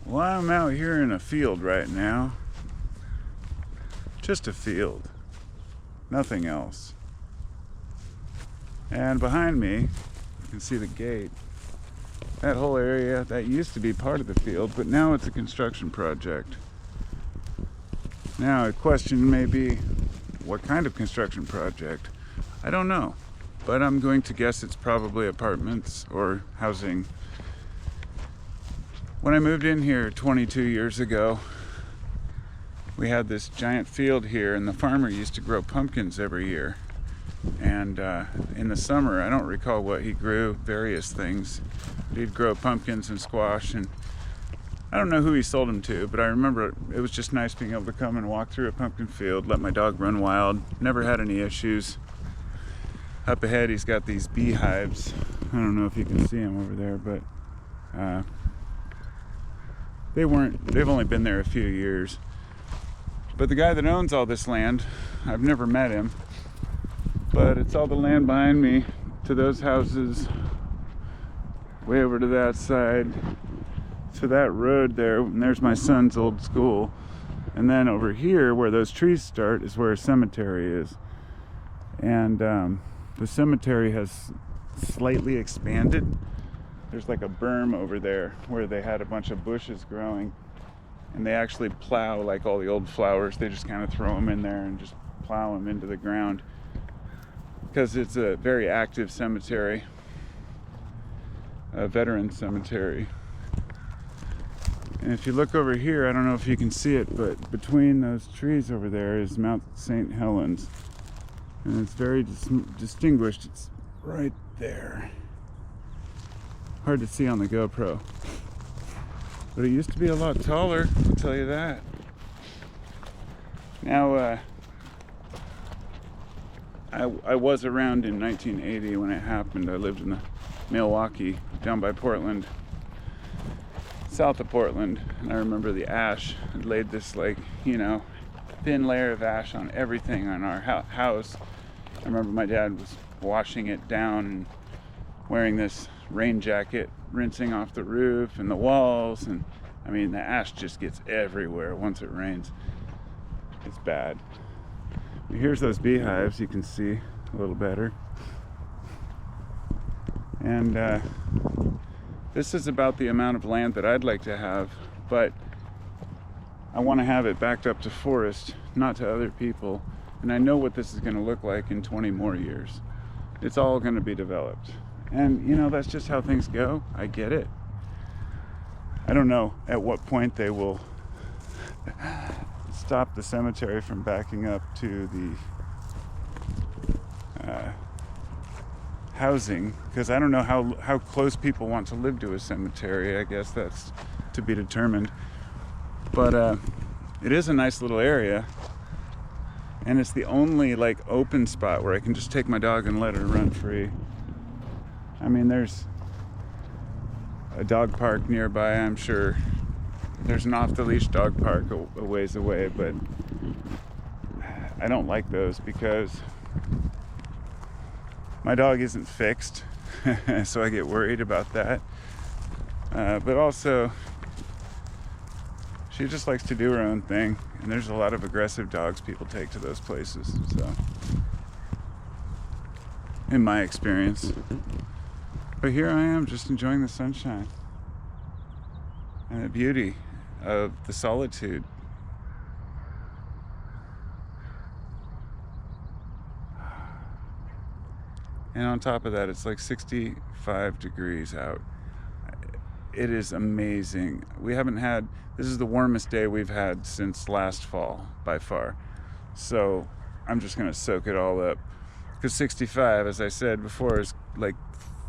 Well, I'm out here in a field right now. Just a field. Nothing else. And behind me, you can see the gate. That whole area, that used to be part of the field, but now it's a construction project. Now, a question may be, what kind of construction project? I don't know, but I'm going to guess it's probably apartments or housing. When I moved in here 22 years ago, we had this giant field here, and the farmer used to grow pumpkins every year. And in the summer, I don't recall what he grew, various things. But he'd grow pumpkins and squash, and I don't know who he sold them to, but I remember it was just nice being able to come and walk through a pumpkin field, let my dog run wild. Never had any issues. Up ahead, he's got these beehives. I don't know if you can see them over there, but they've only been there a few years. But the guy that owns all this land, I've never met him, but it's all the land behind me to those houses, way over to that side, to that road there, and there's my son's old school. And then over here, where those trees start, is where a cemetery is. And the cemetery has slightly expanded. There's like a berm over there where they had a bunch of bushes growing, and they actually plow like all the old flowers. They just kind of throw them in there and just plow them into the ground, because it's a very active cemetery, a veteran cemetery. And if you look over here, I don't know if you can see it, but between those trees over there is Mount St. Helens, and it's very distinguished. It's right there. Hard to see on the GoPro, but it used to be a lot taller, I'll tell you that. Now, I was around in 1980 when it happened. I lived in Milwaukee, down by Portland, south of Portland, and I remember the ash had laid this thin layer of ash on everything on our house. I remember my dad was washing it down and wearing this rain jacket, rinsing off the roof and the walls, and I mean the ash just gets everywhere once it rains. It's bad. Here's those beehives, you can see a little better. And this is about the amount of land that I'd like to have, but I want to have it backed up to forest, not to other people. And I know what this is going to look like in 20 more years. It's all going to be developed. And that's just how things go. I get it. I don't know at what point they will stop the cemetery from backing up to the housing, because I don't know how close people want to live to a cemetery. I guess that's to be determined. But it is a nice little area, and it's the only open spot where I can just take my dog and let her run free. I mean, there's a dog park nearby, I'm sure. There's an off-the-leash dog park a ways away, but I don't like those because my dog isn't fixed, so I get worried about that. But also, she just likes to do her own thing, and there's a lot of aggressive dogs people take to those places, so in my experience. But here I am, just enjoying the sunshine and the beauty of the solitude. And on top of that, it's like 65 degrees out. It is amazing. This is the warmest day we've had since last fall, by far. So I'm just gonna soak it all up. Because 65, as I said before, is like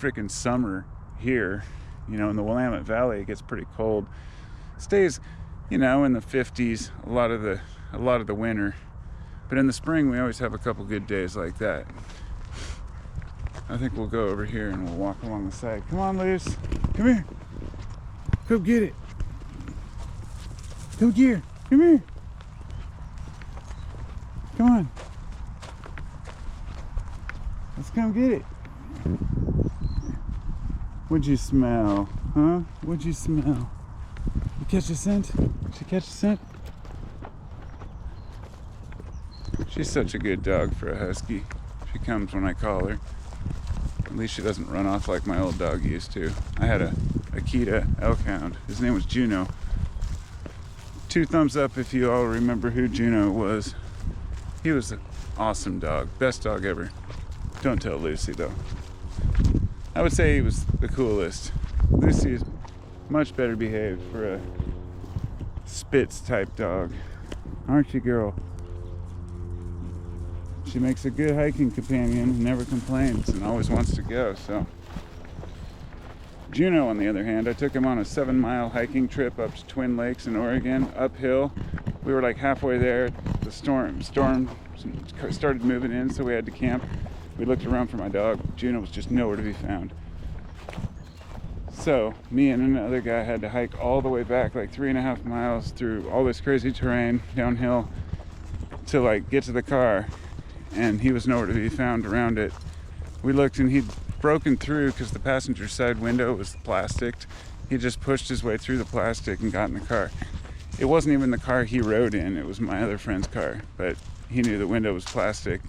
freaking summer here. In the Willamette Valley, it gets pretty cold. Stays, in the 50s a lot of the winter. But in the spring, we always have a couple good days like that. I think we'll go over here and we'll walk along the side. Come on, Luce. Come here. Go get it. Go get her. Come here. Come on. Let's come get it. What'd you smell? Huh? What'd you smell? You catch a scent? She catch a scent? She's such a good dog for a husky. She comes when I call her. At least she doesn't run off like my old dog used to. I had a Akita elk hound. His name was Juno. 2 thumbs up if you all remember who Juno was. He was an awesome dog. Best dog ever. Don't tell Lucy though. I would say he was the coolest. Lucy is much better behaved for a Spitz type dog. Aren't you, girl? She makes a good hiking companion, never complains, and always wants to go, so. Juno, on the other hand, I took him on a 7-mile hiking trip up to Twin Lakes in Oregon, uphill. We were like halfway there. The storm started moving in, so we had to camp. We looked around for my dog. Juno was just nowhere to be found. So me and another guy had to hike all the way back, like 3.5 miles through all this crazy terrain, downhill, to like get to the car. And he was nowhere to be found around it. We looked and he'd broken through because the passenger side window was plastic. He just pushed his way through the plastic and got in the car. It wasn't even the car he rode in, it was my other friend's car, but he knew the window was plastic.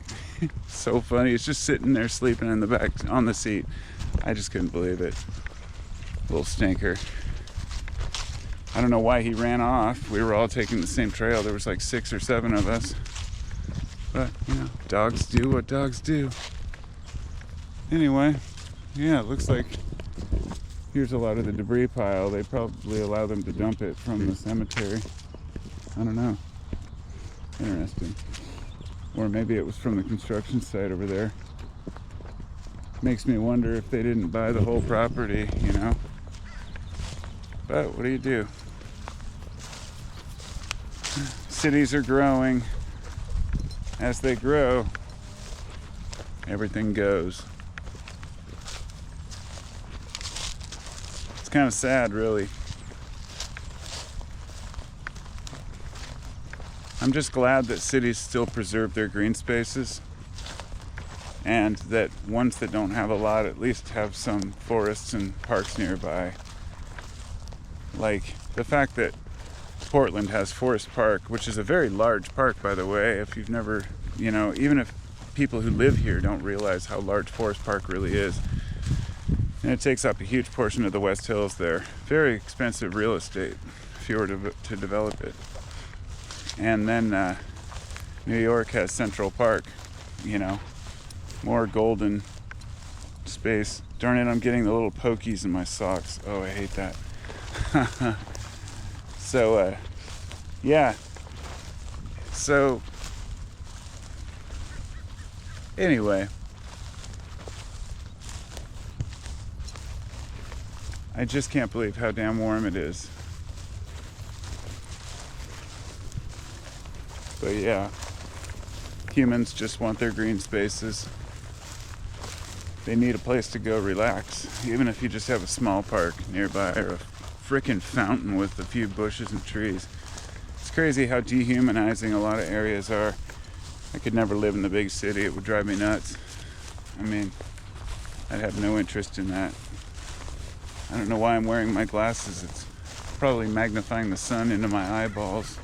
So funny. He's just sitting there sleeping in the back on the seat. I just couldn't believe it. Little stinker. I don't know why he ran off. We were all taking the same trail. There was like 6 or 7 of us. But, you know, dogs do what dogs do. Anyway, yeah, it looks like here's a lot of the debris pile. They probably allow them to dump it from the cemetery. I don't know. Interesting. Or maybe it was from the construction site over there. Makes me wonder if they didn't buy the whole property, you know. But what do you do? Cities are growing. As they grow, everything goes. It's kind of sad, really. I'm just glad that cities still preserve their green spaces, and that ones that don't have a lot at least have some forests and parks nearby. Like the fact that Portland has Forest Park, which is a very large park, by the way. If you've never, you know, even if people who live here don't realize how large Forest Park really is. And it takes up a huge portion of the West Hills there. Very expensive real estate if you were to develop it. And then New York has Central Park, you know, more golden space. Darn it, I'm getting the little pokies in my socks. Oh, I hate that. So, yeah. So, anyway. I just can't believe how damn warm it is. But yeah, humans just want their green spaces. They need a place to go relax, even if you just have a small park nearby or a frickin' fountain with a few bushes and trees. It's crazy how dehumanizing a lot of areas are. I could never live in the big city. It would drive me nuts. I mean, I'd have no interest in that. I don't know why I'm wearing my glasses. It's probably magnifying the sun into my eyeballs.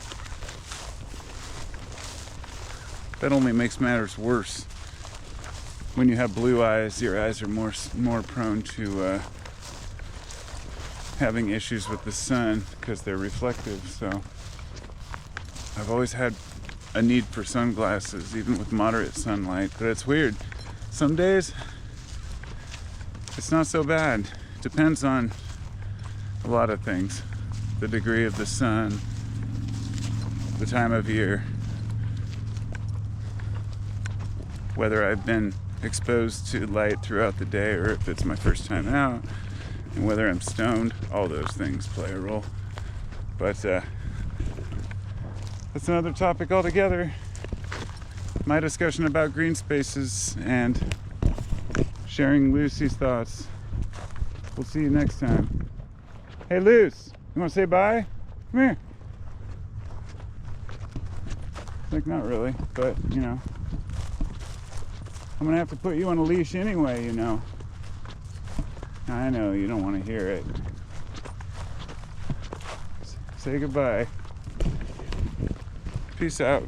That only makes matters worse. When you have blue eyes, your eyes are more prone to having issues with the sun because they're reflective. So I've always had a need for sunglasses, even with moderate sunlight. But it's weird. Some days it's not so bad. It depends on a lot of things. The degree of the sun, the time of year, whether I've been exposed to light throughout the day or if it's my first time out, and whether I'm stoned. All those things play a role. But that's another topic altogether. My discussion about green spaces and sharing Lucy's thoughts. We'll see you next time. Hey Luce, you want to say bye? Come here. Like, not really, but you know. I'm gonna have to put you on a leash anyway, you know. I know you don't want to hear it. say goodbye. Peace out.